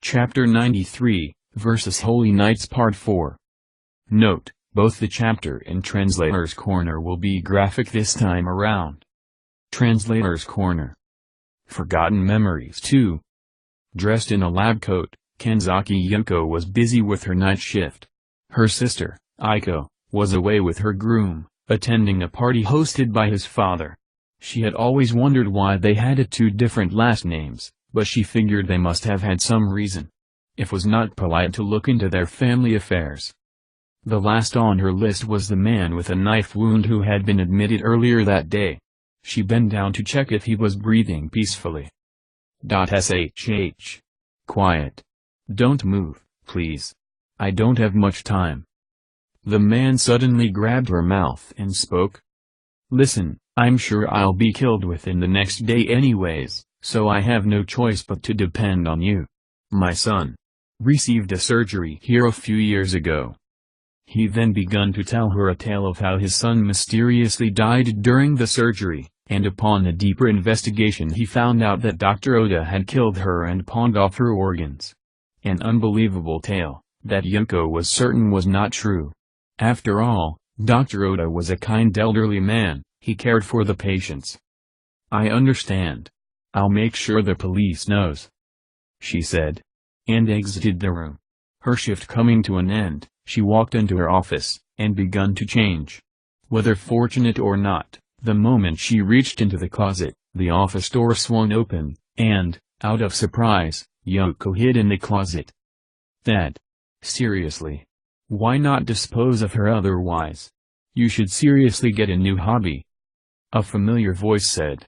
Chapter 93, versus Holy Knights Part 4. Note, both the chapter and Translator's Corner will be graphic this time around. Translator's Corner. Forgotten Memories 2. Dressed in a lab coat, Kanzaki Yuko was busy with her night shift. Her sister, Aiko, was away with her groom, attending a party hosted by his father. She had always wondered why they had two different last names, but she figured they must have had some reason. It was not polite to look into their family affairs. The last on her list was the man with a knife wound who had been admitted earlier that day. She bent down to check if he was breathing peacefully. "Shh. Quiet. Don't move, please. I don't have much time." The man suddenly grabbed her mouth and spoke. "Listen, I'm sure I'll be killed within the next day anyways, so I have no choice but to depend on you. My son received a surgery here a few years ago." He then began to tell her a tale of how his son mysteriously died during the surgery, and upon a deeper investigation he found out that Dr. Oda had killed her and pawned off her organs. An unbelievable tale, that Yuko was certain was not true. After all, Dr. Oda was a kind elderly man, he cared for the patients. "I understand. I'll make sure the police knows," she said, and exited the room. Her shift coming to an end, she walked into her office, and begun to change. Whether fortunate or not, the moment she reached into the closet, the office door swung open, and, out of surprise, Yoko hid in the closet. "Dad. Seriously. Why not dispose of her otherwise? You should seriously get a new hobby," a familiar voice said.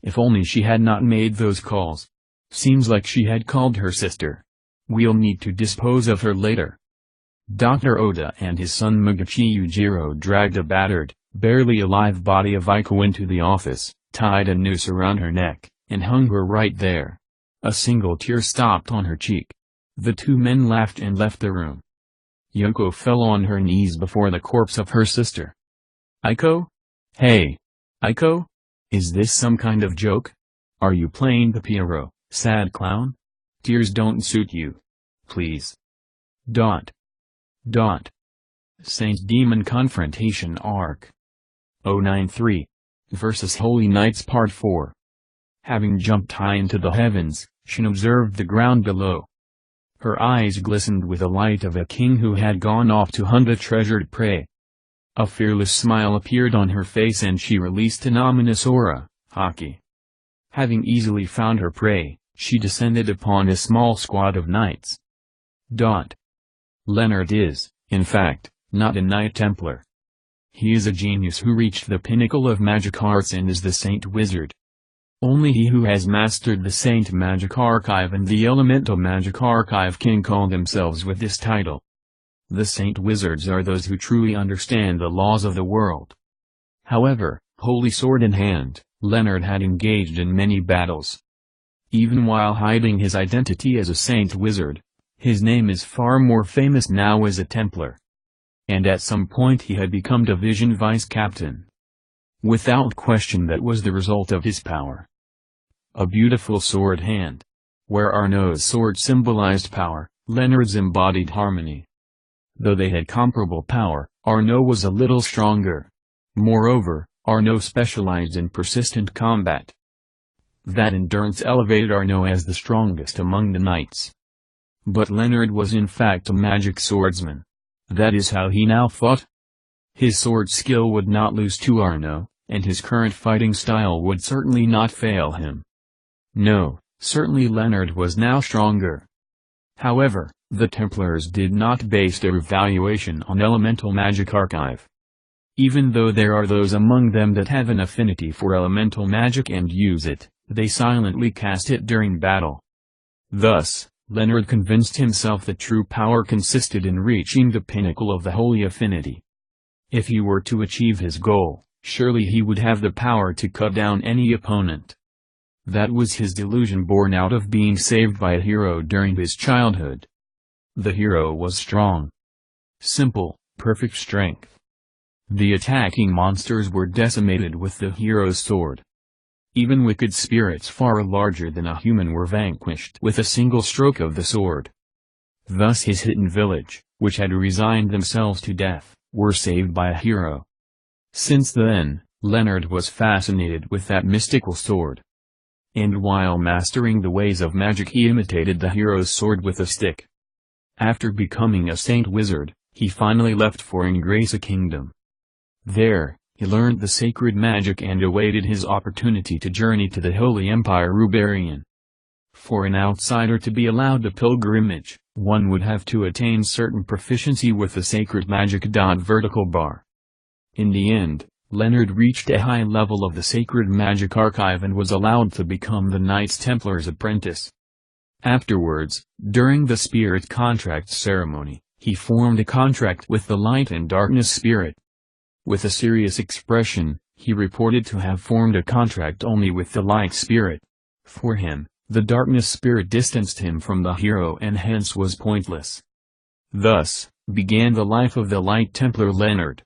If only she had not made those calls. Seems like she had called her sister. "We'll need to dispose of her later." Dr. Oda and his son Mugichi Yujiro dragged a battered, barely alive body of Aiko into the office, tied a noose around her neck, and hung her right there. A single tear stopped on her cheek. The two men laughed and left the room. Yoko fell on her knees before the corpse of her sister. "Aiko? Hey! Aiko? Is this some kind of joke? Are you playing the Pierrot, sad clown? Tears don't suit you. Please. Dot. Saint Demon Confrontation Arc. 093. Versus Holy Knights Part 4. Having jumped high into the heavens, Shin observed the ground below. Her eyes glistened with the light of a king who had gone off to hunt a treasured prey. A fearless smile appeared on her face and she released an ominous aura, Haki. Having easily found her prey, she descended upon a small squad of knights. Leonard is, in fact, not a Knight Templar. He is a genius who reached the pinnacle of magic arts and is the Saint Wizard. Only he who has mastered the Saint Magic Archive and the Elemental Magic Archive can call themselves with this title. The Saint Wizards are those who truly understand the laws of the world. However, holy sword in hand, Leonard had engaged in many battles. Even while hiding his identity as a Saint Wizard, his name is far more famous now as a Templar. And at some point he had become Division Vice Captain. Without question that was the result of his power. A beautiful sword hand. Where Arnaud's sword symbolized power, Leonard's embodied harmony. Though they had comparable power, Arnaud was a little stronger. Moreover, Arnaud specialized in persistent combat. That endurance elevated Arnaud as the strongest among the knights. But Leonard was in fact a magic swordsman. That is how he now fought. His sword skill would not lose to Arnaud, and his current fighting style would certainly not fail him. No, certainly Leonard was now stronger. However, the Templars did not base their evaluation on Elemental Magic Archive. Even though there are those among them that have an affinity for elemental magic and use it, they silently cast it during battle. Thus, Leonard convinced himself that true power consisted in reaching the pinnacle of the holy affinity. If he were to achieve his goal, surely he would have the power to cut down any opponent. That was his delusion born out of being saved by a hero during his childhood. The hero was strong. Simple, perfect strength. The attacking monsters were decimated with the hero's sword. Even wicked spirits far larger than a human were vanquished with a single stroke of the sword. Thus his hidden village, which had resigned themselves to death, were saved by a hero. Since then, Leonard was fascinated with that mystical sword. And while mastering the ways of magic he imitated the hero's sword with a stick. After becoming a saint wizard, he finally left for Ingresa Kingdom. There, he learned the sacred magic and awaited his opportunity to journey to the Holy Empire Ruberian. For an outsider to be allowed the pilgrimage, one would have to attain certain proficiency with the sacred magic. Vertical bar. In the end, Leonard reached a high level of the sacred magic archive and was allowed to become the Knights Templar's apprentice. Afterwards, during the spirit contract ceremony, he formed a contract with the light and darkness spirit. With a serious expression, he reported to have formed a contract only with the light spirit. For him, the darkness spirit distanced him from the hero and hence was pointless. Thus, began the life of the Light Templar Leonard.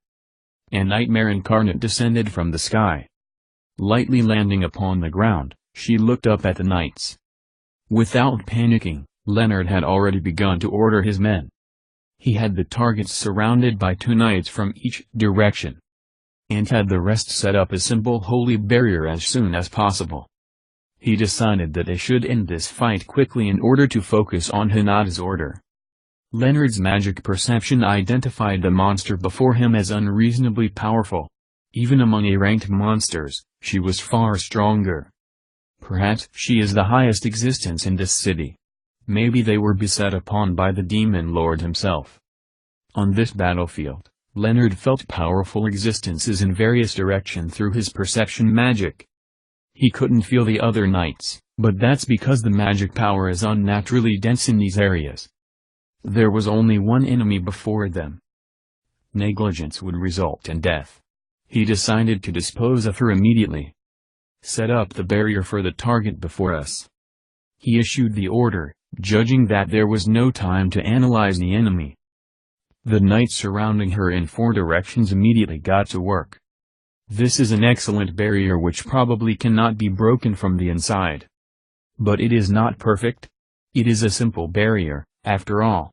A nightmare incarnate descended from the sky. Lightly landing upon the ground, she looked up at the knights. Without panicking, Leonard had already begun to order his men. He had the targets surrounded by 2 knights from each direction. And had the rest set up a simple holy barrier as soon as possible. He decided that they should end this fight quickly in order to focus on Hinata's order. Leonard's magic perception identified the monster before him as unreasonably powerful. Even among A-ranked monsters, she was far stronger. Perhaps she is the highest existence in this city. Maybe they were beset upon by the demon lord himself. On this battlefield, Leonard felt powerful existences in various directions through his perception magic. He couldn't feel the other knights, but that's because the magic power is unnaturally dense in these areas. There was only one enemy before them. Negligence would result in death. He decided to dispose of her immediately. Set up the barrier for the target before us. He issued the order, judging that there was no time to analyze the enemy. The knights surrounding her in 4 directions immediately got to work. This is an excellent barrier which probably cannot be broken from the inside. But it is not perfect. It is a simple barrier, after all.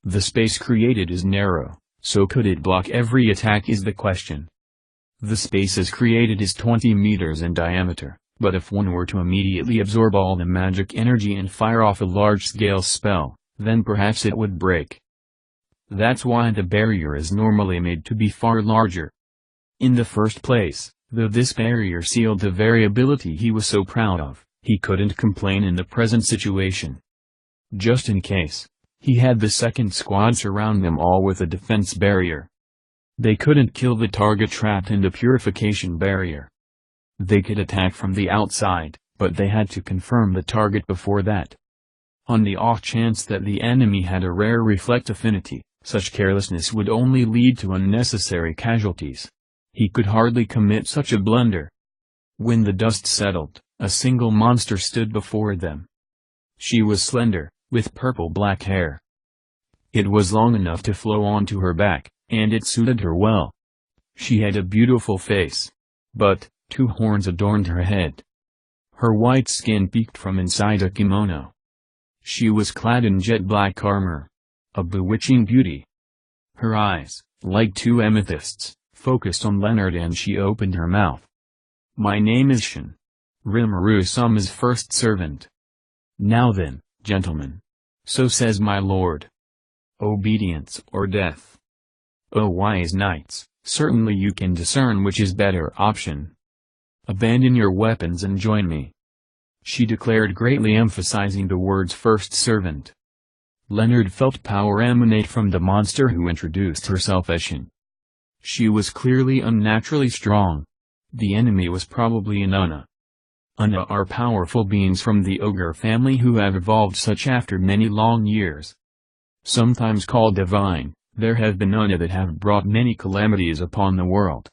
The space created is narrow, so could it block every attack is the question. The space as created is 20 meters in diameter, but if one were to immediately absorb all the magic energy and fire off a large-scale spell, then perhaps it would break. That's why the barrier is normally made to be far larger. In the first place, though this barrier sealed the variability he was so proud of, he couldn't complain in the present situation. Just in case, he had the second squad surround them all with a defense barrier. They couldn't kill the target trapped in the purification barrier. They could attack from the outside, but they had to confirm the target before that. On the off chance that the enemy had a rare reflect affinity, such carelessness would only lead to unnecessary casualties. He could hardly commit such a blunder. When the dust settled, a single monster stood before them. She was slender, with purple-black hair. It was long enough to flow onto her back, and it suited her well. She had a beautiful face. But 2 horns adorned her head. Her white skin peeked from inside a kimono. She was clad in jet-black armor. A bewitching beauty. Her eyes, like 2 amethysts, focused on Leonard and she opened her mouth. "My name is Shin. Rimuru-sama's first servant. Now then, gentlemen. So says my lord. Obedience or death. O wise knights, certainly you can discern which is better option. Abandon your weapons and join me," she declared, greatly emphasizing the words first servant. Leonard felt power emanate from the monster who introduced herself as Shin. She was clearly unnaturally strong. The enemy was probably an Unna. Unna are powerful beings from the ogre family who have evolved such after many long years. Sometimes called divine, there have been Unna that have brought many calamities upon the world.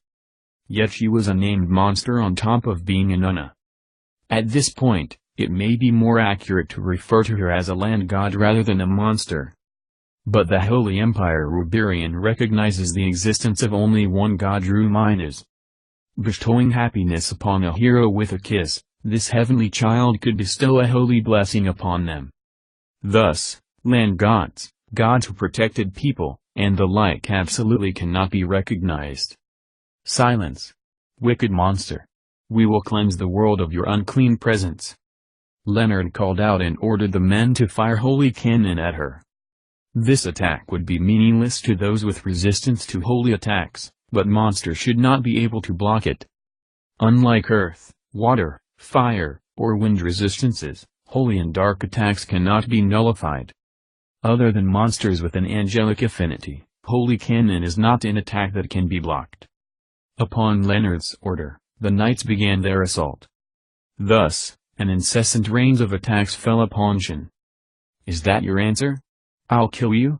Yet she was a named monster on top of being an Unna. At this point, it may be more accurate to refer to her as a land god rather than a monster. But the Holy Empire Ruberian recognizes the existence of only one god Ruminas. Bestowing happiness upon a hero with a kiss, this heavenly child could bestow a holy blessing upon them. Thus, land gods, gods who protected people, and the like absolutely cannot be recognized. Silence! Wicked monster! We will cleanse the world of your unclean presence. Leonard called out and ordered the men to fire holy cannon at her. This attack would be meaningless to those with resistance to holy attacks, but monster should not be able to block it. Unlike earth, water, fire, or wind resistances, holy and dark attacks cannot be nullified. Other than monsters with an angelic affinity, holy cannon is not an attack that can be blocked. Upon Leonard's order, the knights began their assault. Thus, an incessant rain of attacks fell upon Shin. "Is that your answer? I'll kill you?"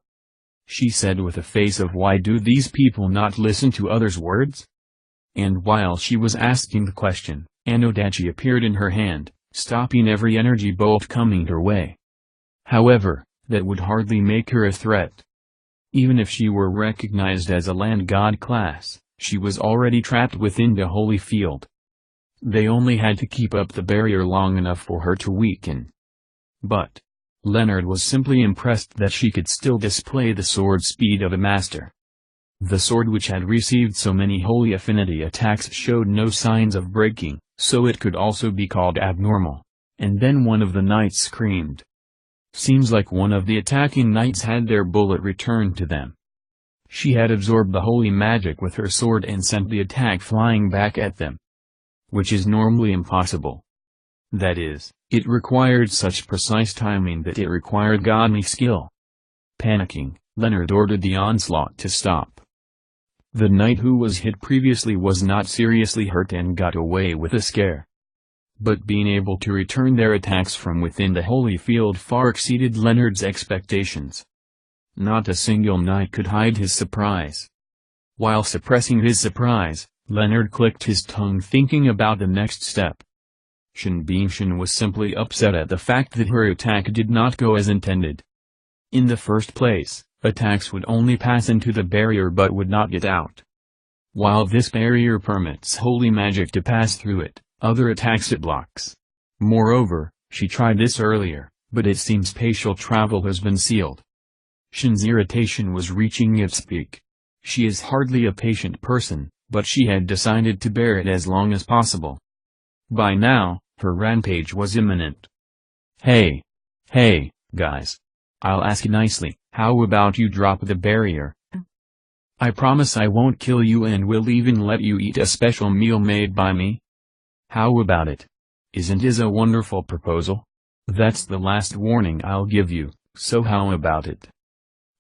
she said with a face of "Why do these people not listen to others' words?" And while she was asking the question, an odachi appeared in her hand, stopping every energy bolt coming her way. However, that would hardly make her a threat. Even if she were recognized as a land god class, she was already trapped within the holy field. They only had to keep up the barrier long enough for her to weaken. But Leonard was simply impressed that she could still display the sword speed of a master. The sword, which had received so many holy affinity attacks, showed no signs of breaking, so it could also be called abnormal. And then one of the knights screamed. Seems like one of the attacking knights had their bullet returned to them. She had absorbed the holy magic with her sword and sent the attack flying back at them. Which is normally impossible. That is, it required such precise timing that it required godly skill. Panicking, Leonard ordered the onslaught to stop. The knight who was hit previously was not seriously hurt and got away with a scare. But being able to return their attacks from within the holy field far exceeded Leonard's expectations. Not a single knight could hide his surprise. While suppressing his surprise, Leonard clicked his tongue thinking about the next step. Shin was simply upset at the fact that her attack did not go as intended. In the first place, attacks would only pass into the barrier but would not get out. While this barrier permits holy magic to pass through it, other attacks it blocks. Moreover, she tried this earlier, but it seems spatial travel has been sealed. Shin's irritation was reaching its peak. She is hardly a patient person, but she had decided to bear it as long as possible. By now, her rampage was imminent. Hey, guys. I'll ask nicely, how about you drop the barrier? I promise I won't kill you and will even let you eat a special meal made by me. How about it? Isn't it a wonderful proposal? That's the last warning I'll give you, so how about it?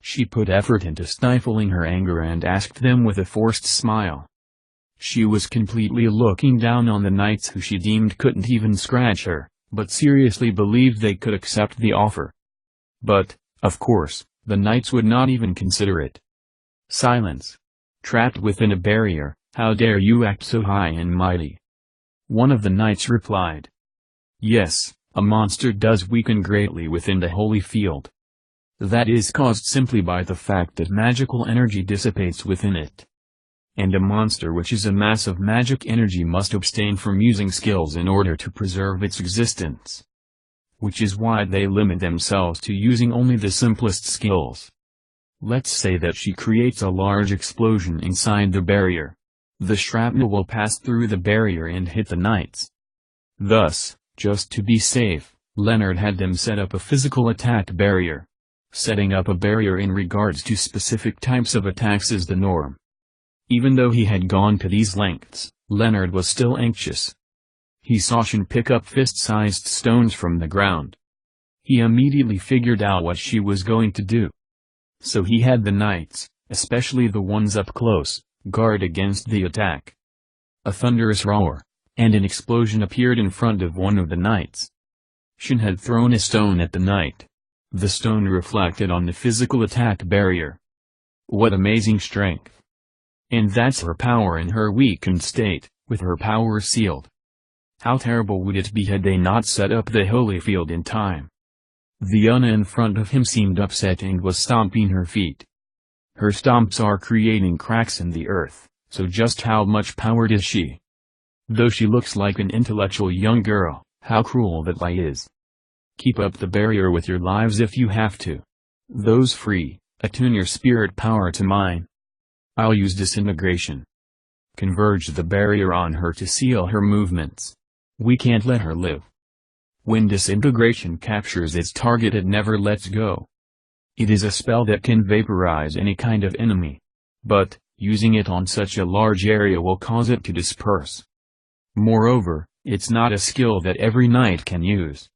She put effort into stifling her anger and asked them with a forced smile. She was completely looking down on the knights who she deemed couldn't even scratch her, but seriously believed they could accept the offer. But, of course, the knights would not even consider it. Silence. Trapped within a barrier, how dare you act so high and mighty? One of the knights replied. Yes, a monster does weaken greatly within the holy field. That is caused simply by the fact that magical energy dissipates within it. And a monster which is a mass of magic energy must abstain from using skills in order to preserve its existence. Which is why they limit themselves to using only the simplest skills. Let's say that she creates a large explosion inside the barrier. The shrapnel will pass through the barrier and hit the knights. Thus, just to be safe, Leonard had them set up a physical attack barrier. Setting up a barrier in regards to specific types of attacks is the norm. Even though he had gone to these lengths, Leonard was still anxious. He saw Shin pick up fist-sized stones from the ground. He immediately figured out what she was going to do. So he had the knights, especially the ones up close, guard against the attack. A thunderous roar, and an explosion appeared in front of one of the knights. Shin had thrown a stone at the knight. The stone reflected on the physical attack barrier. What amazing strength! And that's her power in her weakened state, with her power sealed. How terrible would it be had they not set up the holy field in time? The Una in front of him seemed upset and was stomping her feet. Her stomps are creating cracks in the earth, so just how much power does she, Though she looks like an intellectual young girl, how cruel that lie is. Keep up the barrier with your lives if you have to. Those free, attune your spirit power to mine. I'll use disintegration. Converge the barrier on her to seal her movements. We can't let her live. When disintegration captures its target, it never lets go. It is a spell that can vaporize any kind of enemy. But, using it on such a large area will cause it to disperse. Moreover, it's not a skill that every knight can use.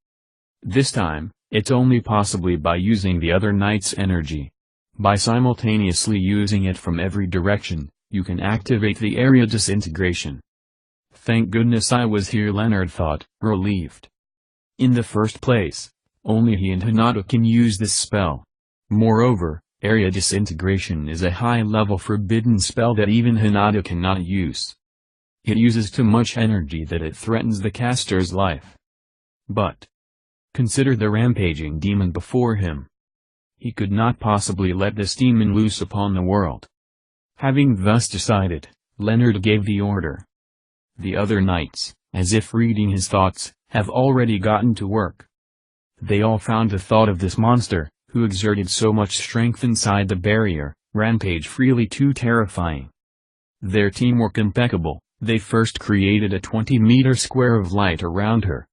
This time, it's only possibly by using the other knight's energy. By simultaneously using it from every direction, you can activate the area disintegration. Thank goodness I was here, Leonard thought, relieved. In the first place, only he and Hinata can use this spell. Moreover, area disintegration is a high-level forbidden spell that even Hinata cannot use. It uses too much energy that it threatens the caster's life. But consider the rampaging demon before him. He could not possibly let this demon loose upon the world. Having thus decided, Leonard gave the order. The other knights, as if reading his thoughts, have already gotten to work. They all found the thought of this monster, who exerted so much strength inside the barrier, rampage freely, too terrifying. Their teamwork impeccable. They first created a 20-meter square of light around her.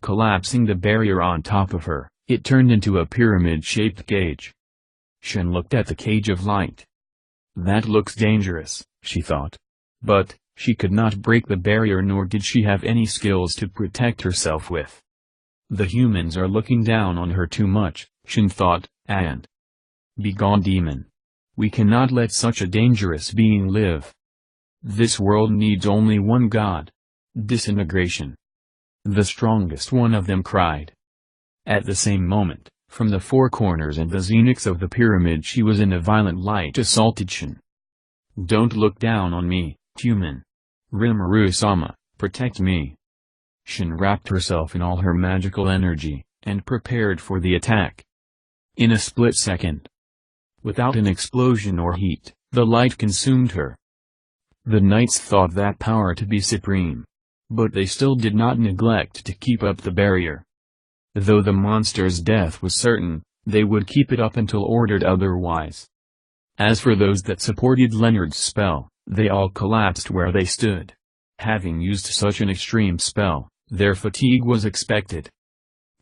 Collapsing the barrier on top of her, it turned into a pyramid-shaped cage. Shin looked at the cage of light. That looks dangerous, she thought. But, she could not break the barrier, nor did she have any skills to protect herself with. The humans are looking down on her too much, Shin thought, and begone, demon. We cannot let such a dangerous being live. This world needs only one god. Disintegration. The strongest one of them cried. At the same moment, from the four corners and the zeniths of the pyramid, she was in a violent light assaulted Shin. Don't look down on me, human. Rimuru-sama, protect me. Shin wrapped herself in all her magical energy, and prepared for the attack. In a split second, without an explosion or heat, the light consumed her. The knights thought that power to be supreme. But they still did not neglect to keep up the barrier. Though the monster's death was certain, they would keep it up until ordered otherwise. As for those that supported Leonard's spell, they all collapsed where they stood. Having used such an extreme spell, their fatigue was expected.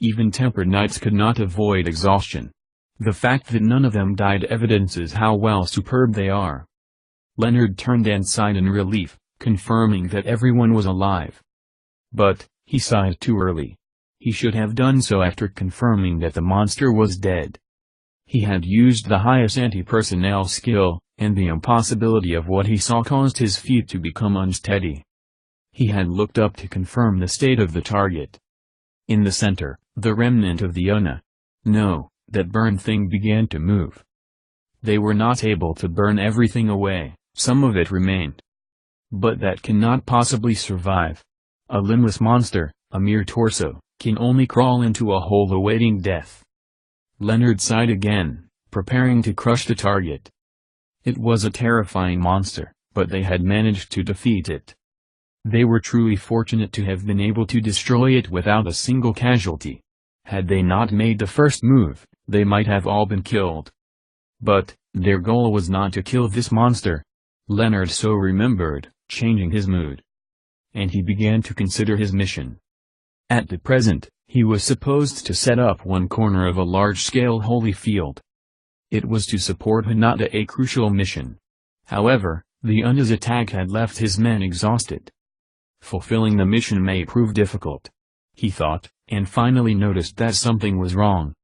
Even tempered knights could not avoid exhaustion. The fact that none of them died evidences how well superb they are. Leonard turned and sighed in relief, confirming that everyone was alive. But, he sighed too early. He should have done so after confirming that the monster was dead. He had used the highest anti-personnel skill, and the impossibility of what he saw caused his feet to become unsteady. He had looked up to confirm the state of the target. In the center, the remnant of the that burned thing began to move. They were not able to burn everything away, some of it remained. But that cannot possibly survive. A limbless monster, a mere torso, can only crawl into a hole awaiting death. Leonard sighed again, preparing to crush the target. It was a terrifying monster, but they had managed to defeat it. They were truly fortunate to have been able to destroy it without a single casualty. Had they not made the first move, they might have all been killed. But, their goal was not to kill this monster. Leonard so remembered, changing his mood. And he began to consider his mission. At the present, he was supposed to set up one corner of a large-scale holy field. It was to support Hinata, a crucial mission. However, the Una's attack had left his men exhausted. Fulfilling the mission may prove difficult, he thought, and finally noticed that something was wrong.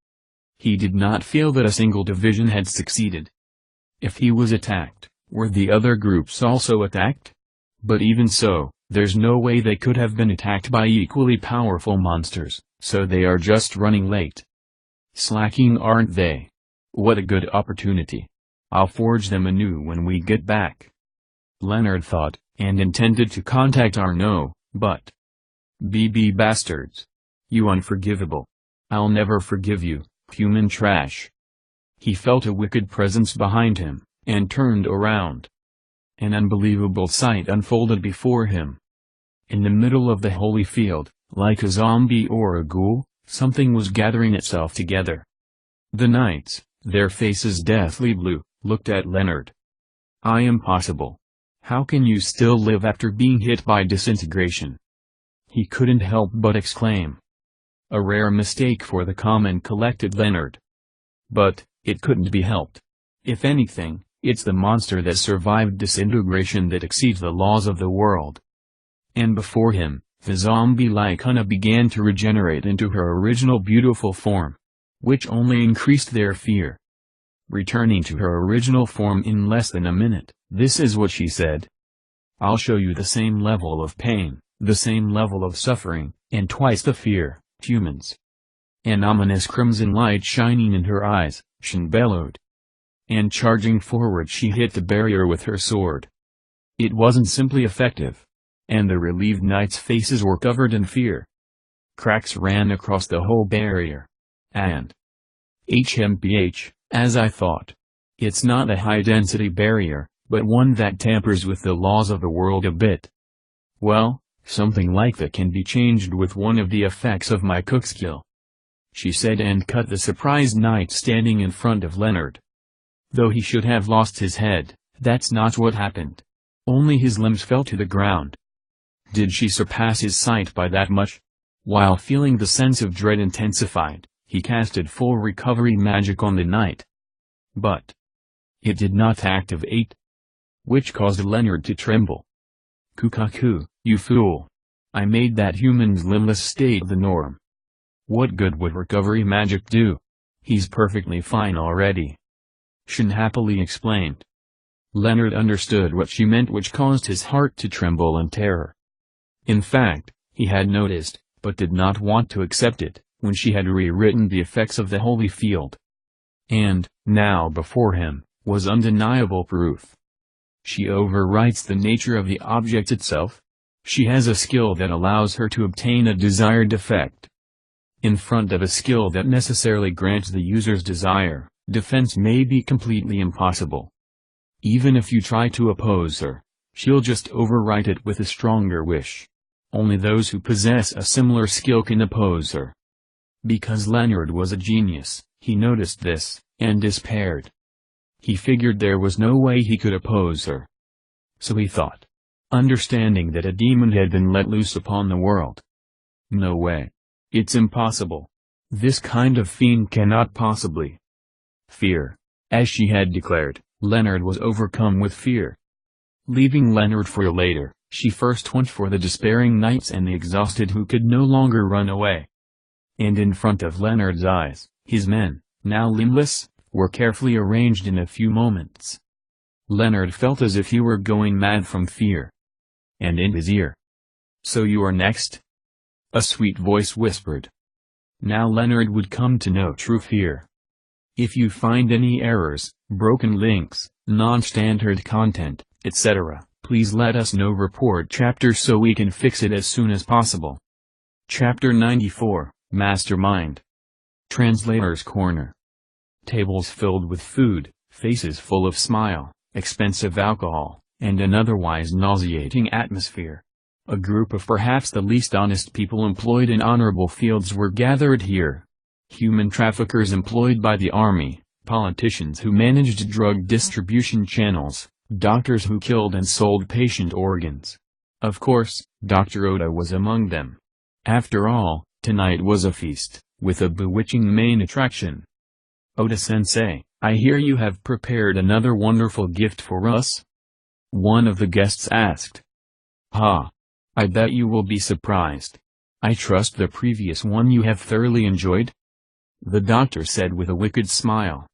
He did not feel that a single division had succeeded. If he was attacked, were the other groups also attacked? But even so, there's no way they could have been attacked by equally powerful monsters, so they are just running late. Slacking, aren't they? What a good opportunity. I'll forge them anew when we get back. Leonard thought, and intended to contact Arno, but BB bastards. You unforgivable. I'll never forgive you, human trash. He felt a wicked presence behind him, and turned around. An unbelievable sight unfolded before him. In the middle of the holy field, like a zombie or a ghoul, something was gathering itself together. The knights, their faces deathly blue, looked at Leonard. Impossible. How can you still live after being hit by disintegration? He couldn't help but exclaim. A rare mistake for the calm and collected Leonard. But, it couldn't be helped. If anything, it's the monster that survived disintegration that exceeds the laws of the world. And before him, the zombie-like Hunna began to regenerate into her original beautiful form, which only increased their fear. Returning to her original form in less than a minute, this is what she said. I'll show you the same level of pain, the same level of suffering, and twice the fear, humans. An ominous crimson light shining in her eyes, Shin bellowed. And charging forward she hit the barrier with her sword. It wasn't simply effective. And the relieved knights' faces were covered in fear. Cracks ran across the whole barrier. And HMPH, as I thought. It's not a high-density barrier, but one that tampers with the laws of the world a bit. Well, something like that can be changed with one of the effects of my cook skill, she said, and cut the surprised knight standing in front of Leonard. Though he should have lost his head, that's not what happened. Only his limbs fell to the ground. Did she surpass his sight by that much? While feeling the sense of dread intensified, he casted full recovery magic on the knight. But it did not activate, which caused Leonard to tremble. Kukaku, you fool! I made that human's limbless state the norm. What good would recovery magic do? He's perfectly fine already. Shin happily explained. Leonard understood what she meant, which caused his heart to tremble in terror. In fact, he had noticed, but did not want to accept it, when she had rewritten the effects of the holy field. And, now before him, was undeniable proof. She overwrites the nature of the object itself. She has a skill that allows her to obtain a desired effect. In front of a skill that necessarily grants the user's desire, defense may be completely impossible. Even if you try to oppose her, she'll just overwrite it with a stronger wish. Only those who possess a similar skill can oppose her. Because Leonard was a genius, he noticed this, and despaired. He figured there was no way he could oppose her. So he thought. Understanding that a demon had been let loose upon the world. No way. It's impossible. This kind of fiend cannot possibly. Fear. As she had declared, Leonard was overcome with fear. Leaving Leonard for later, she first went for the despairing knights and the exhausted who could no longer run away. And in front of Leonard's eyes, his men, now limbless, were carefully arranged in a few moments. Leonard felt as if he were going mad from fear. And in his ear. So you are next? A sweet voice whispered. Now Leonard would come to know true fear. If you find any errors, broken links, non-standard content, etc., please let us know. Report chapter so we can fix it as soon as possible. Chapter 94, Mastermind. Translator's Corner. Tables filled with food, faces full of smile, expensive alcohol, and an otherwise nauseating atmosphere. A group of perhaps the least honest people employed in honorable fields were gathered here. Human traffickers employed by the army, politicians who managed drug distribution channels, doctors who killed and sold patient organs. Of course, Dr. Oda was among them. After all, tonight was a feast, with a bewitching main attraction. Oda-sensei, I hear you have prepared another wonderful gift for us? One of the guests asked. Ha! I bet you will be surprised. I trust the previous one you have thoroughly enjoyed? The doctor said with a wicked smile.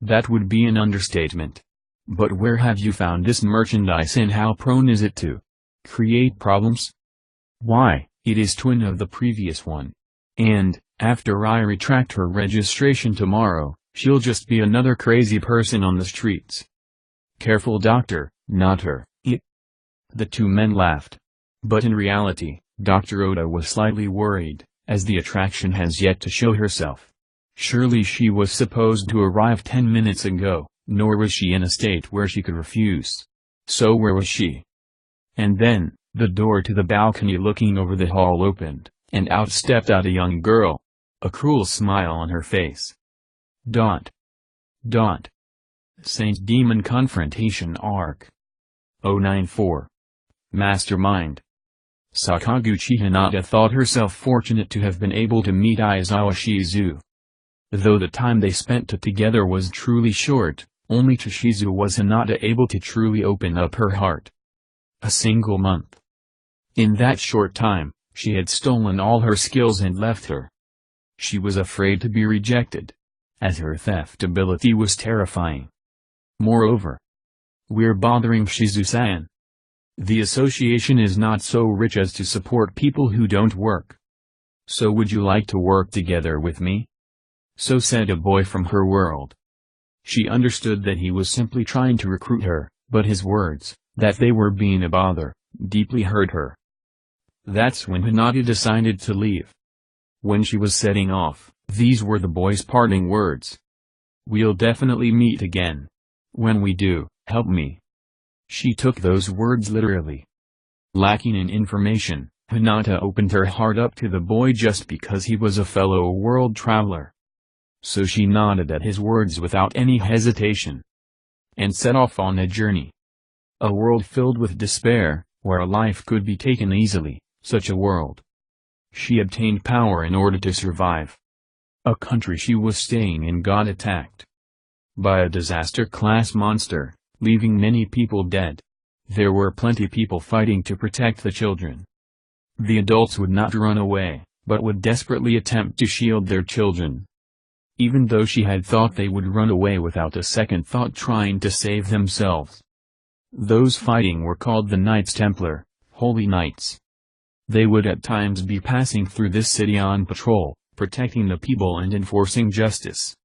That would be an understatement. But where have you found this merchandise and how prone is it to create problems? Why, it is twin of the previous one. And, after I retract her registration tomorrow, she'll just be another crazy person on the streets. Careful doctor, not her. The two men laughed. But in reality, Dr. Oda was slightly worried, as the attraction has yet to show herself. Surely she was supposed to arrive 10 minutes ago, nor was she in a state where she could refuse. So where was she? And then, The door to the balcony looking over the hall opened, and out stepped a young girl, a cruel smile on her face. Dot. Dot. Saint Demon Confrontation Arc. 094. Mastermind. Sakaguchi Hinata thought herself fortunate to have been able to meet Aizawa Shizu. Though the time they spent together was truly short, only to Shizu was Hinata able to truly open up her heart. A single month. In that short time, she had stolen all her skills and left her. She was afraid to be rejected, as her theft ability was terrifying. Moreover, we're bothering Shizu-san. The association is not so rich as to support people who don't work. So would you like to work together with me? So said a boy from her world. She understood that he was simply trying to recruit her, but his words, that they were being a bother, deeply hurt her. That's when Hinata decided to leave. When she was setting off, these were the boy's parting words. We'll definitely meet again. When we do, help me. She took those words literally. Lacking in information, Hinata opened her heart up to the boy just because he was a fellow world traveler. So she nodded at his words without any hesitation, and set off on a journey. A world filled with despair, where life could be taken easily, such a world. She obtained power in order to survive. A country she was staying in got attacked by a disaster-class monster, leaving many people dead. There were plenty people fighting to protect the children. The adults would not run away, but would desperately attempt to shield their children. Even though she had thought they would run away without a second thought trying to save themselves. Those fighting were called the Knights Templar, Holy Knights. They would at times be passing through this city on patrol, protecting the people and enforcing justice.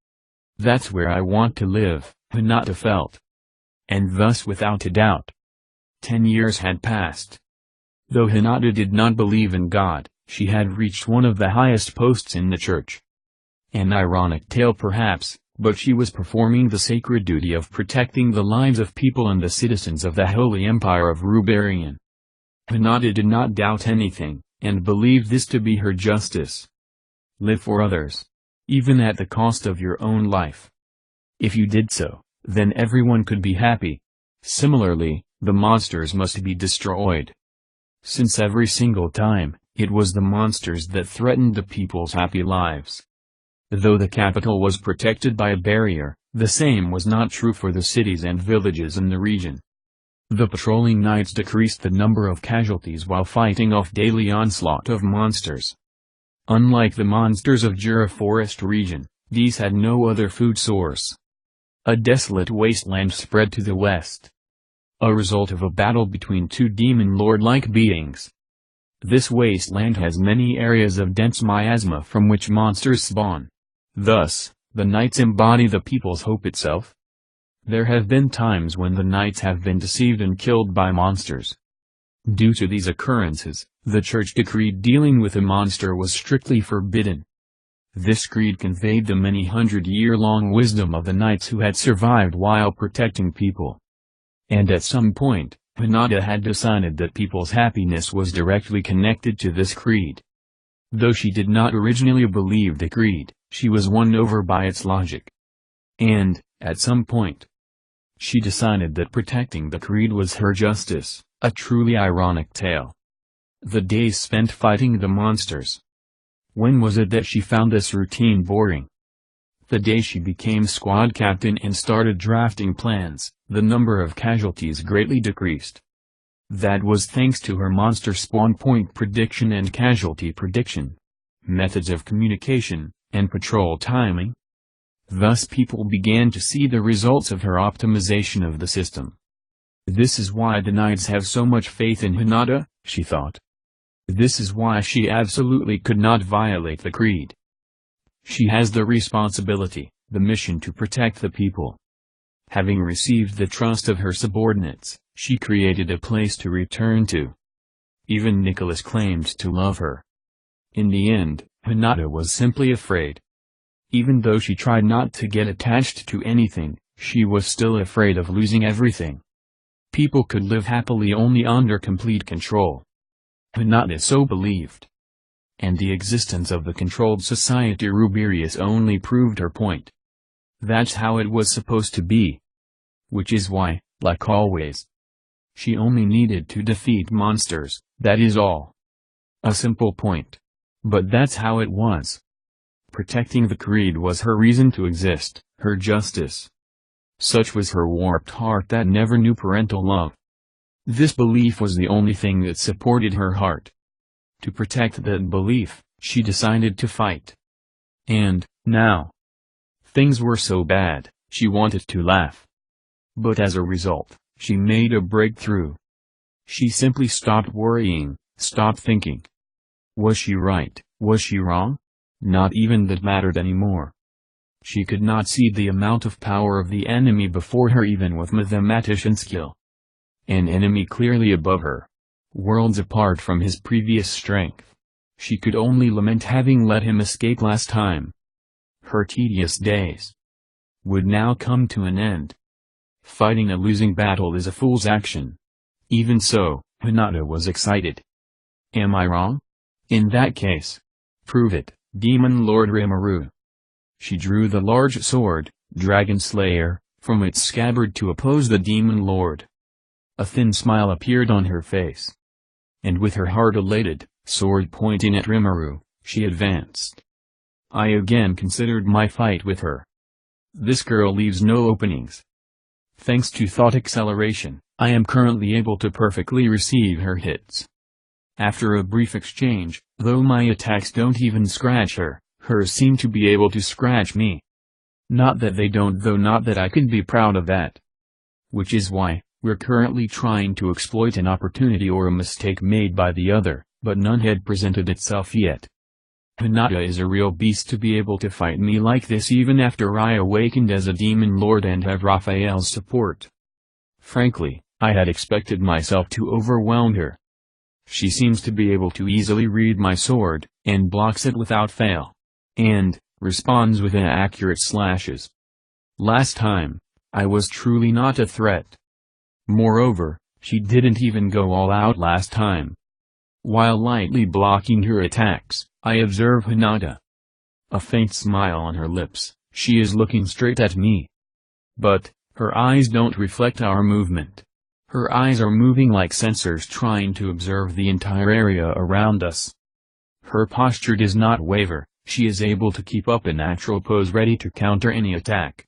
That's where I want to live, Hinata felt. And thus without a doubt. 10 years had passed. Though Hinata did not believe in God, she had reached one of the highest posts in the church. An ironic tale perhaps, but she was performing the sacred duty of protecting the lives of people and the citizens of the Holy Empire of Rubarian. Hinata did not doubt anything, and believed this to be her justice. Live for others, even at the cost of your own life. If you did so, then everyone could be happy. Similarly, the monsters must be destroyed. Since every single time, it was the monsters that threatened the people's happy lives. Though the capital was protected by a barrier, the same was not true for the cities and villages in the region. The patrolling knights decreased the number of casualties while fighting off daily onslaught of monsters. Unlike the monsters of Jura Forest region, these had no other food source. A desolate wasteland spread to the west. A result of a battle between two demon lord-like beings. This wasteland has many areas of dense miasma from which monsters spawn. Thus, the knights embody the people's hope itself. There have been times when the knights have been deceived and killed by monsters. Due to these occurrences, the church decreed dealing with a monster was strictly forbidden. This creed conveyed the many hundred-year-long wisdom of the knights who had survived while protecting people. And at some point, Hinata had decided that people's happiness was directly connected to this creed. Though she did not originally believe the creed, she was won over by its logic. And, at some point, she decided that protecting the creed was her justice, a truly ironic tale. The days spent fighting the monsters. When was it that she found this routine boring? The day she became squad captain and started drafting plans, the number of casualties greatly decreased. That was thanks to her monster spawn point prediction and casualty prediction, methods of communication, and patrol timing. Thus people began to see the results of her optimization of the system. This is why the knights have so much faith in Hinata, she thought. This is why she absolutely could not violate the creed. She has the responsibility, the mission to protect the people. Having received the trust of her subordinates, she created a place to return to. Even Nicholas claimed to love her. In the end, Hinata was simply afraid. Even though she tried not to get attached to anything, she was still afraid of losing everything. people could live happily only under complete control. Hinata so believed. And the existence of the controlled society Ruberius only proved her point. That's how it was supposed to be. Which is why, like always, she only needed to defeat monsters, that is all. A simple point. But that's how it was. Protecting the creed was her reason to exist, her justice. Such was her warped heart that never knew parental love. This belief was the only thing that supported her heart. To protect that belief, she decided to fight. And, now, things were so bad, she wanted to laugh. But as a result, she made a breakthrough. She simply stopped worrying, stopped thinking. Was she right, was she wrong? Not even that mattered anymore. She could not see the amount of power of the enemy before her even with mathematician skill. An enemy clearly above her. Worlds apart from his previous strength. She could only lament having let him escape last time. Her tedious days would now come to an end. Fighting a losing battle is a fool's action. Even so, Hinata was excited. Am I wrong? In that case, prove it, Demon Lord Rimuru. She drew the large sword, Dragon Slayer, from its scabbard to oppose the Demon Lord. A thin smile appeared on her face. And with her heart elated, sword pointing at Rimuru, she advanced. I again considered my fight with her. This girl leaves no openings. Thanks to thought acceleration, I am currently able to perfectly receive her hits. After a brief exchange, though my attacks don't even scratch her, hers seem to be able to scratch me. Not that they don't, though, not that I could be proud of that. Which is why, we're currently trying to exploit an opportunity or a mistake made by the other, but none had presented itself yet. Hinata is a real beast to be able to fight me like this even after I awakened as a demon lord and have Raphael's support. Frankly, I had expected myself to overwhelm her. She seems to be able to easily read my sword, and blocks it without fail. And, responds with accurate slashes. Last time, I was truly not a threat. Moreover, she didn't even go all out last time. While lightly blocking her attacks, I observe Hinata. A faint smile on her lips, she is looking straight at me. But, her eyes don't reflect our movement. Her eyes are moving like sensors trying to observe the entire area around us. Her posture does not waver, she is able to keep up a natural pose ready to counter any attack.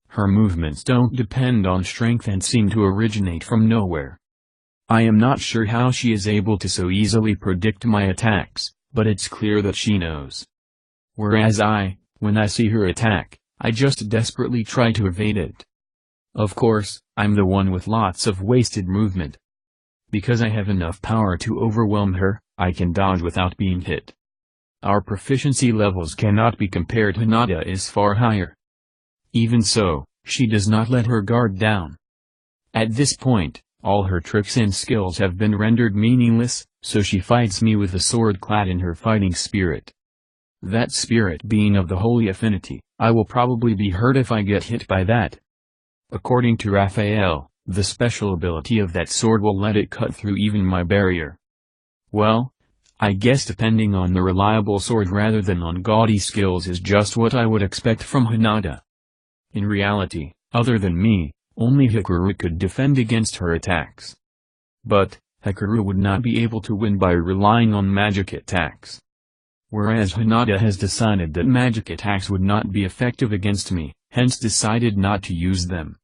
Her movements don't depend on strength and seem to originate from nowhere. I am not sure how she is able to so easily predict my attacks, but it's clear that she knows. Whereas when I see her attack, I just desperately try to evade it. Of course, I'm the one with lots of wasted movement. Because I have enough power to overwhelm her, I can dodge without being hit. Our proficiency levels cannot be compared. Hinata is far higher. Even so, she does not let her guard down. At this point, all her tricks and skills have been rendered meaningless, so she fights me with a sword clad in her fighting spirit. That spirit being of the holy affinity, I will probably be hurt if I get hit by that. According to Raphael, the special ability of that sword will let it cut through even my barrier. Well, I guess depending on the reliable sword rather than on gaudy skills is just what I would expect from Hinata. In reality, other than me, only Hikaru could defend against her attacks. But, Hikaru would not be able to win by relying on magic attacks. Whereas Hinata has decided that magic attacks would not be effective against me, hence decided not to use them.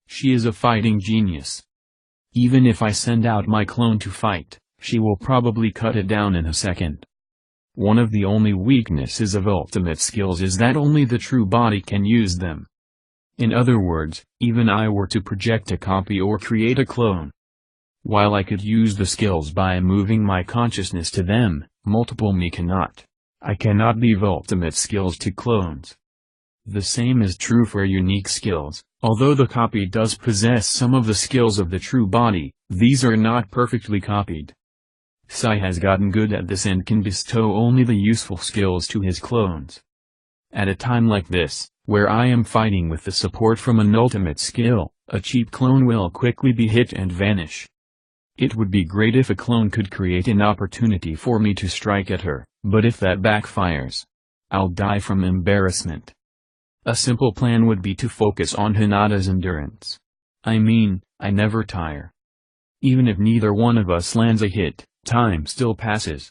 She is a fighting genius. Even if I send out my clone to fight, she will probably cut it down in a second. One of the only weaknesses of ultimate skills is that only the true body can use them. In other words, even I were to project a copy or create a clone. While I could use the skills by moving my consciousness to them, multiple me cannot. I cannot leave ultimate skills to clones. The same is true for unique skills. Although the copy does possess some of the skills of the true body, these are not perfectly copied. Sai has gotten good at this and can bestow only the useful skills to his clones. At a time like this, where I am fighting with the support from an ultimate skill, A cheap clone will quickly be hit and vanish. It would be great if a clone could create an opportunity for me to strike at her, but if that backfires, I'll die from embarrassment. A simple plan would be to focus on Hinata's endurance. I mean, I never tire. Even if neither one of us lands a hit, time still passes.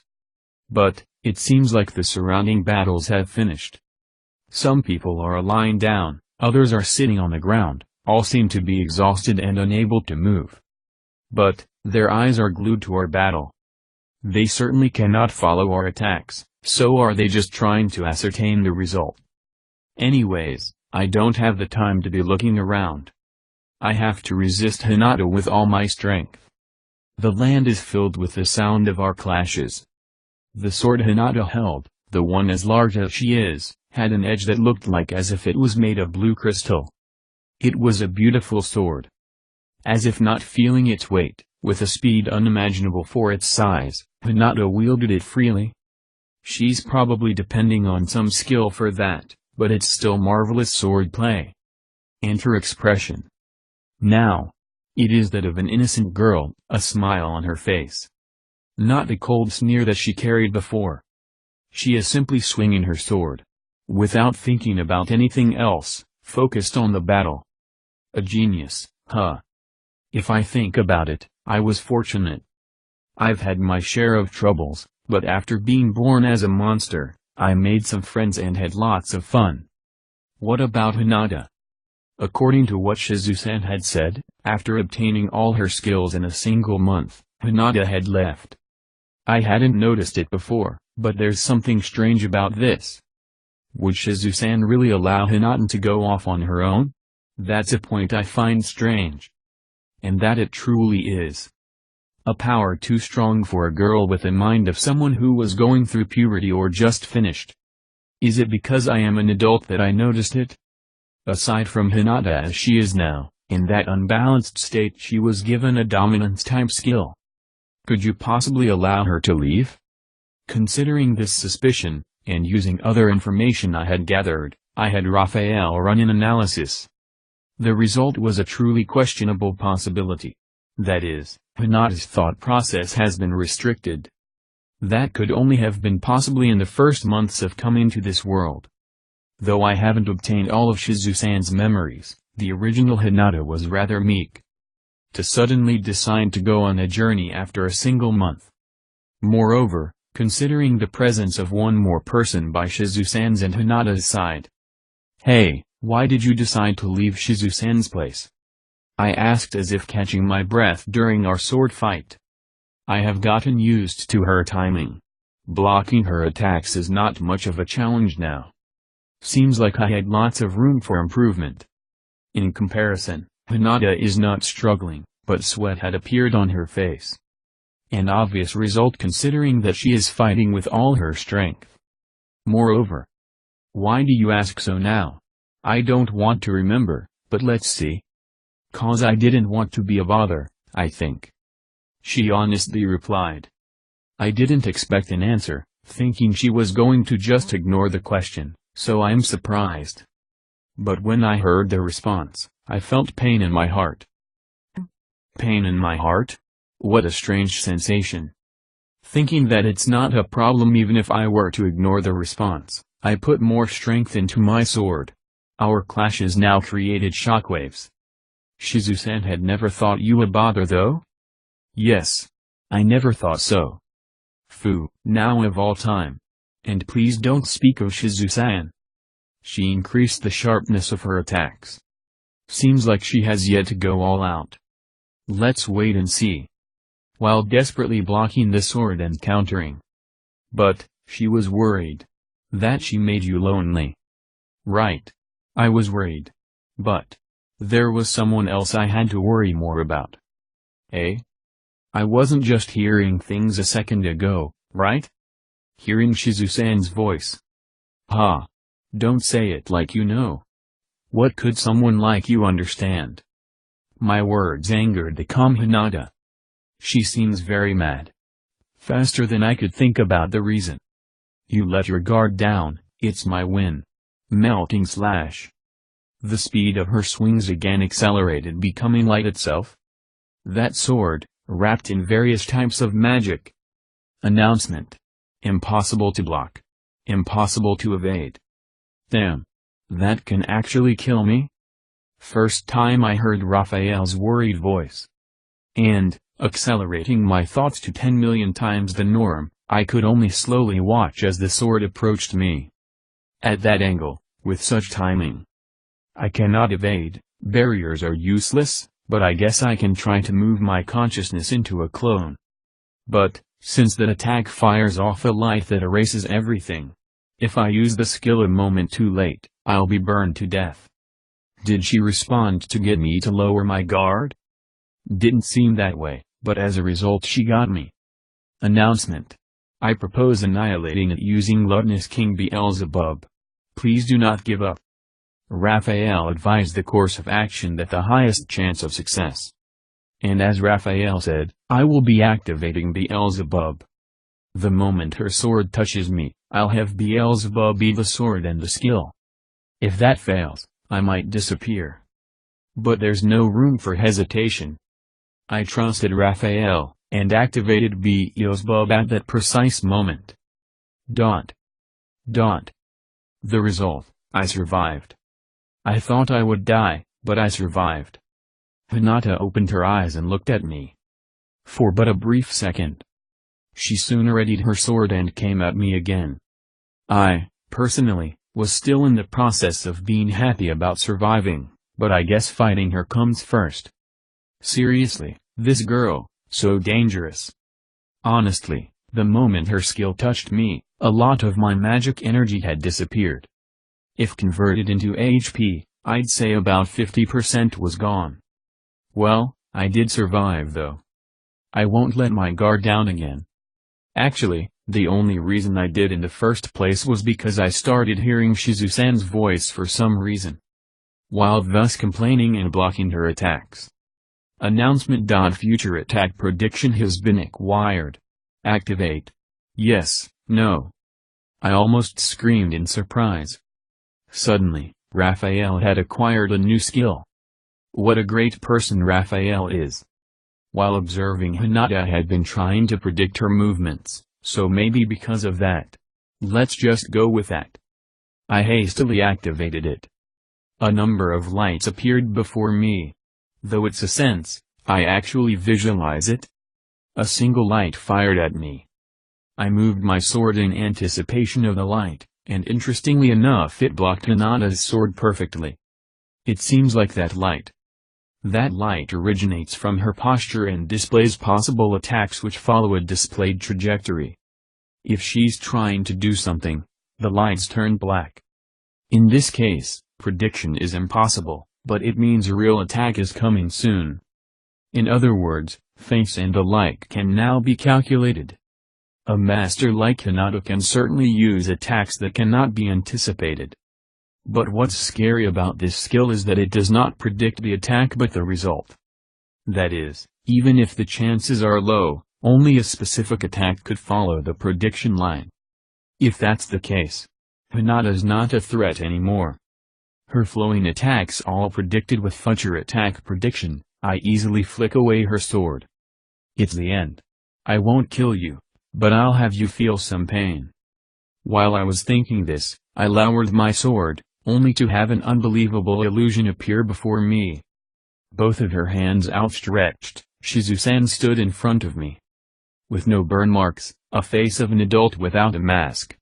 But, it seems like the surrounding battles have finished. Some people are lying down, others are sitting on the ground, all seem to be exhausted and unable to move. But, their eyes are glued to our battle. They certainly cannot follow our attacks, so are they just trying to ascertain the result? Anyways, I don't have the time to be looking around. I have to resist Hinata with all my strength. The land is filled with the sound of our clashes. The sword Hinata held, the one as large as she is, had an edge that looked like as if it was made of blue crystal. It was a beautiful sword. As if not feeling its weight, with a speed unimaginable for its size, Hinata wielded it freely. She's probably depending on some skill for that, but it's still marvelous swordplay. And her expression. Now. It is that of an innocent girl, a smile on her face. Not the cold sneer that she carried before. She is simply swinging her sword. Without thinking about anything else, focused on the battle. A genius, huh? If I think about it, I was fortunate. I've had my share of troubles, but after being born as a monster, I made some friends and had lots of fun. What about Hinata? According to what Shizu-san had said, after obtaining all her skills in a single month, Hinata had left. I hadn't noticed it before, but there's something strange about this. Would Shizu-san really allow Hinata to go off on her own? That's a point I find strange. And that it truly is. A power too strong for a girl with the mind of someone who was going through puberty or just finished. Is it because I am an adult that I noticed it? Aside from Hinata as she is now, in that unbalanced state she was given a dominance-type skill. Could you possibly allow her to leave? Considering this suspicion, and using other information I had gathered, I had Raphael run an analysis. The result was a truly questionable possibility. That is, Hinata's thought process has been restricted. That could only have been possibly in the first months of coming to this world. Though I haven't obtained all of Shizu-san's memories, the original Hinata was rather meek. To suddenly decide to go on a journey after a single month. Moreover, considering the presence of one more person by Shizu-san's and Hinata's side. Hey, why did you decide to leave Shizu-san's place? I asked as if catching my breath during our sword fight. I have gotten used to her timing. Blocking her attacks is not much of a challenge now. Seems like I had lots of room for improvement. In comparison, Hinata is not struggling, but sweat had appeared on her face. An obvious result considering that she is fighting with all her strength. Moreover. Why do you ask so now? I don't want to remember, but let's see. 'Cause I didn't want to be a bother, I think. She honestly replied. I didn't expect an answer, thinking she was going to just ignore the question. So I'm surprised. But when I heard the response, I felt pain in my heart. Pain in my heart? What a strange sensation. Thinking that it's not a problem even if I were to ignore the response, I put more strength into my sword. Our clashes now created shockwaves. Shizu-san had never thought you a bother though? Yes. I never thought so. Fu, now of all time. And please don't speak of Shizu-san. She increased the sharpness of her attacks. Seems like she has yet to go all out. Let's wait and see. While desperately blocking the sword and countering. But, she was worried. That she made you lonely. Right. I was worried. But, there was someone else I had to worry more about. Eh? I wasn't just hearing things a second ago, right? Hearing Shizu-san's voice. Ha! Don't say it like you know. What could someone like you understand? My words angered the calm Hinata. She seems very mad. Faster than I could think about the reason. You let your guard down, it's my win. Melting slash. The speed of her swings again accelerated, becoming light itself. That sword, wrapped in various types of magic. Announcement. Impossible to block. Impossible to evade. Damn. That can actually kill me? First time I heard Raphael's worried voice. And, accelerating my thoughts to 10 million times the norm, I could only slowly watch as the sword approached me. At that angle, with such timing. I cannot evade, barriers are useless, but I guess I can try to move my consciousness into a clone. But, since that attack fires off a light that erases everything. If I use the skill a moment too late, I'll be burned to death. Did she respond to get me to lower my guard? Didn't seem that way, but as a result she got me. Announcement. I propose annihilating it using gluttonous King Beelzebub. Please do not give up. Raphael advised the course of action that the highest chance of success. And as Raphael said, I will be activating Beelzebub. The moment her sword touches me, I'll have Beelzebub be the sword and the skill. If that fails, I might disappear. But there's no room for hesitation. I trusted Raphael, and activated Beelzebub at that precise moment. Dot. Dot. The result, I survived. I thought I would die, but I survived. Hinata opened her eyes and looked at me. For but a brief second. She soon readied her sword and came at me again. I, personally, was still in the process of being happy about surviving, but I guess fighting her comes first. Seriously, this girl, so dangerous. Honestly, the moment her skill touched me, a lot of my magic energy had disappeared. If converted into HP, I'd say about 50% was gone. Well, I did survive though. I won't let my guard down again. Actually, the only reason I did in the first place was because I started hearing Shizu-san's voice for some reason. While thus complaining and blocking her attacks. Announcement. Future attack prediction has been acquired. Activate. Yes, no. I almost screamed in surprise. Suddenly, Raphael had acquired a new skill. What a great person Raphael is. While observing Hinata had been trying to predict her movements, so maybe because of that. Let's just go with that. I hastily activated it. A number of lights appeared before me. Though it's a sense, I actually visualize it. A single light fired at me. I moved my sword in anticipation of the light, and interestingly enough it blocked Hinata's sword perfectly. It seems like that light originates from her posture and displays possible attacks which follow a displayed trajectory. If she's trying to do something, the lights turn black. In this case, prediction is impossible, but it means a real attack is coming soon. In other words, face and the like can now be calculated. A master like Hinata can certainly use attacks that cannot be anticipated. But what's scary about this skill is that it does not predict the attack but the result. That is, even if the chances are low, only a specific attack could follow the prediction line. If that's the case, Hinata's not a threat anymore. Her flowing attacks all predicted with future attack prediction. I easily flick away her sword. It's the end. I won't kill you, but I'll have you feel some pain. While I was thinking this, I lowered my sword, only to have an unbelievable illusion appear before me. Both of her hands outstretched, Shizu-san stood in front of me. With no burn marks, a face of an adult without a mask.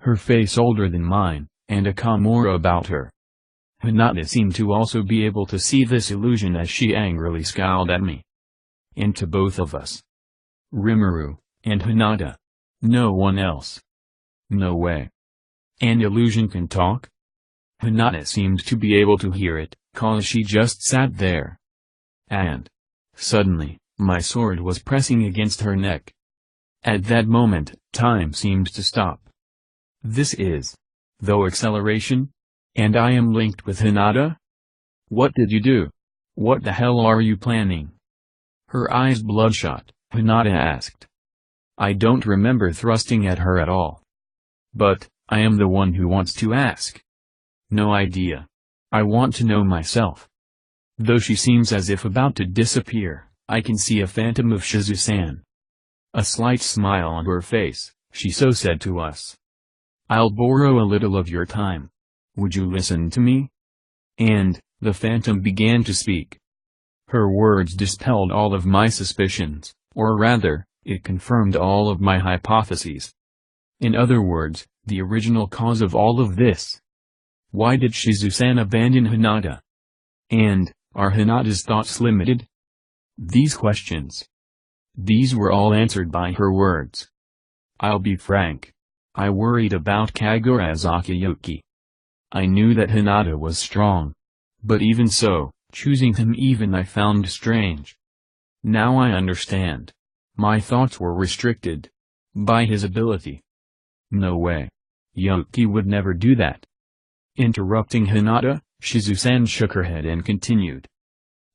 Her face older than mine, and a calm aura about her. Hinata seemed to also be able to see this illusion as she angrily scowled at me. And to both of us. Rimuru, and Hinata. No one else. No way. An illusion can talk? Hinata seemed to be able to hear it, cause she just sat there. And, suddenly, my sword was pressing against her neck. At that moment, time seemed to stop. This is, though, acceleration? And I am linked with Hinata? What did you do? What the hell are you planning? Her eyes bloodshot, Hinata asked. I don't remember thrusting at her at all. But, I am the one who wants to ask. No idea. I want to know myself. Though she seems as if about to disappear, I can see a phantom of Shizu-san. A slight smile on her face, she so said to us. I'll borrow a little of your time. Would you listen to me? And, the phantom began to speak. Her words dispelled all of my suspicions, or rather, it confirmed all of my hypotheses. In other words, the original cause of all of this. Why did Shizu-san abandon Hinata? And, are Hinata's thoughts limited? These questions. These were all answered by her words. I'll be frank. I worried about Kagura Zakayuki. I knew that Hinata was strong. But even so, choosing him even I found strange. Now I understand. My thoughts were restricted. By his ability. No way. Yuki would never do that. Interrupting Hinata, Shizu-san shook her head and continued.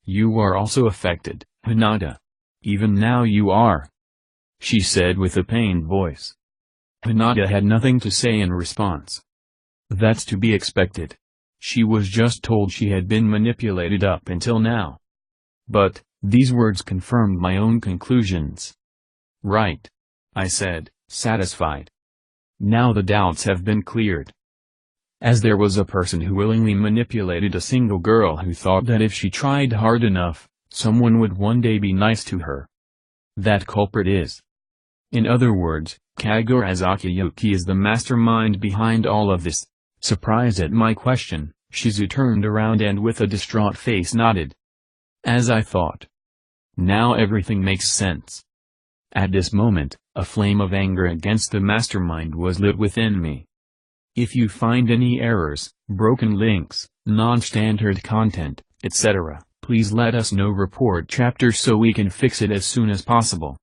You are also affected, Hinata. Even now you are. She said with a pained voice. Hinata had nothing to say in response. That's to be expected. She was just told she had been manipulated up until now. But, these words confirmed my own conclusions. Right. I said, satisfied. Now the doubts have been cleared. As there was a person who willingly manipulated a single girl who thought that if she tried hard enough, someone would one day be nice to her. That culprit is. In other words, Kagura Zakayuki is the mastermind behind all of this. Surprised at my question, Shizu turned around and with a distraught face nodded. As I thought. Now everything makes sense. At this moment, a flame of anger against the mastermind was lit within me. If you find any errors, broken links, non-standard content, etc., please let us know. Report chapter so we can fix it as soon as possible.